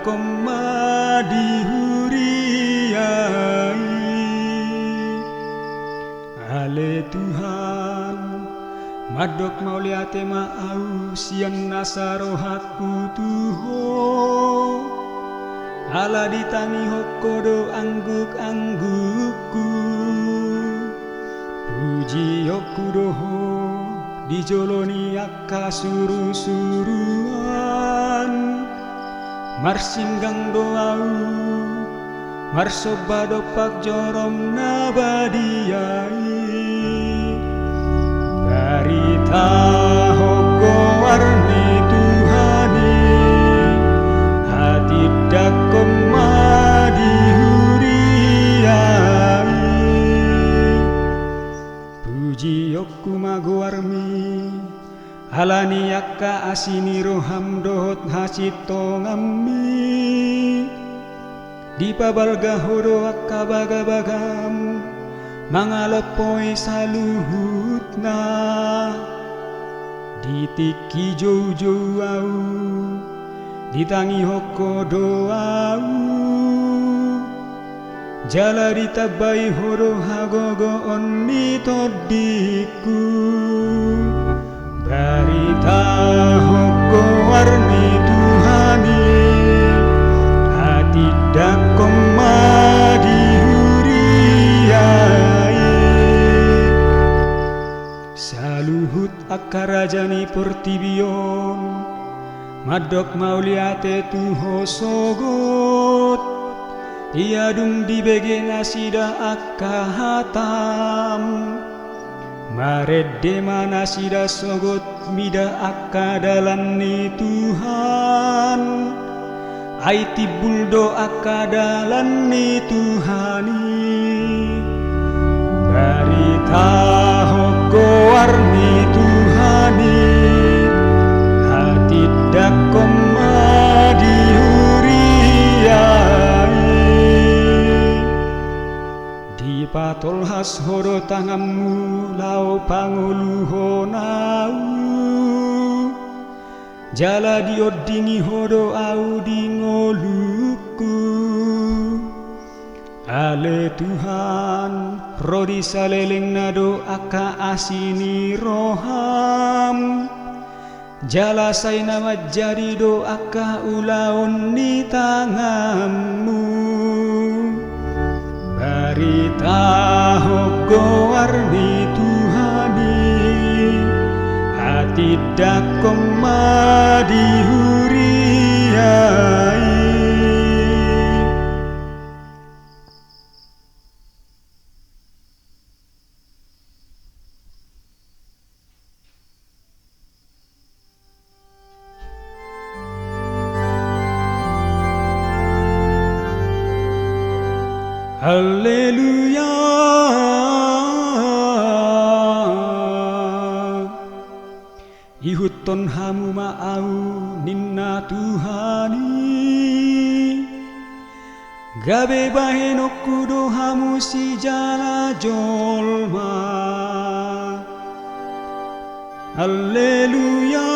koma dihuriai. Ale Tuhan madok mauliate maau sian nasarohaku tuho. Ala ditangi hokodo angguk-anggukku. Puji hokudoho dijoloni akka suru-suruan. Marsinggang doau marsobado pak jorom nabadiai. Barita hoko warni Tuhani hati dakom madihuriai. Puji yoku magoarmi alani akka asini roham dohot hasito ngammi. Di pabalga horo akka baga-bagam mangalopoi saluhutna. Ditiki jou-jou au ditangi hoko doau. Jala ditabai horo hagogo onni todiku. Barita hoko warni Tuhani hati dakom madihuriai. Saluhut akka rajani Portibion madok mauliate tuho sogot. Iadung dibege nasida akka hatam. Maredde mana sida sogot mida akka dalani Tuhan. Aiti buldo akka dalani Tuhani. Barita hoko warni Tuhani hati dakom madihuriai. Di patol has horo tangamu lau panguluhonau. Jala diodingi horo au dingoluku. Ale Tuhan rodi saleleng nado akka asini roham. Jala saina majari do akka ulaon ni tanganmu. Barita hoko warni Tuhani hati dakom madihuriai. Haleluya. Ihuton hamu maau ninna Tuhani. Gabe baheno kudo hamu si jala jolma. Haleluya.